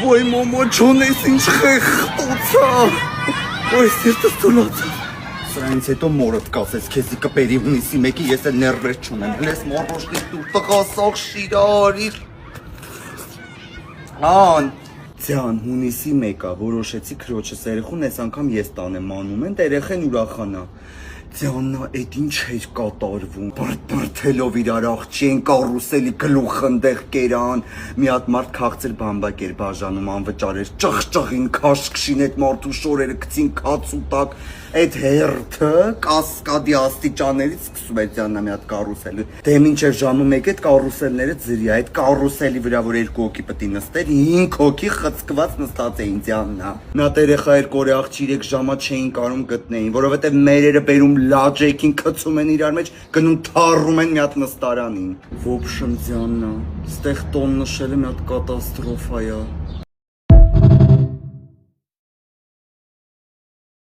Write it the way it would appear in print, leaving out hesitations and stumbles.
Ոյ մոմո չունես ինչ խեղտոցա։ Ոյ սիրտս թուլացա։ Սրանից հետո մորդ կասես քեզի կպերի հունիսի մեկի ես էլ ներվեր չունեմ։ Լես մորոշնի դու տղասաղ շիրարիր։ Ան Ձյան հունիսի մեկա որոշեցի քրոջս երեխուն այս անգամ ես տանեմ մանումենտ երեխեն ուրախանա։ Ձյաննա էդ ինչ էր կատարվում, բրթելով իրար աղջին կարուսելի գլուխ ընդեղ կերան, մի հատ մարդ քաղցր բամբակ էր բաժանում անվճար էր, ճղճղին քաշքշին այդ մարդու շորերը գցին քաց ու տակ, այդ հերթը կասկադի աստիճաններից սկսում էր Ձյաննա մի հատ կարուսել, դե մինչև ժամը մեկ այդ կարուսելները ձրի, այդ կարուսելի վրա որ երկու հոգի պետք է նստեր, 5 հոգի խցկված նստած էին Ձյաննա։ Մի հատ երեխա էր կորե աղջի 3 ժամա չէին կարում գտնեին, որովհետև մերերը բերում լաջեքին կծում են իրար մեջ, գնում թառում են մի հատ նստարանին։ Ոբշն Ձյաննա, ստեղ տոն նշելը մի հատ կատաստրոֆա է։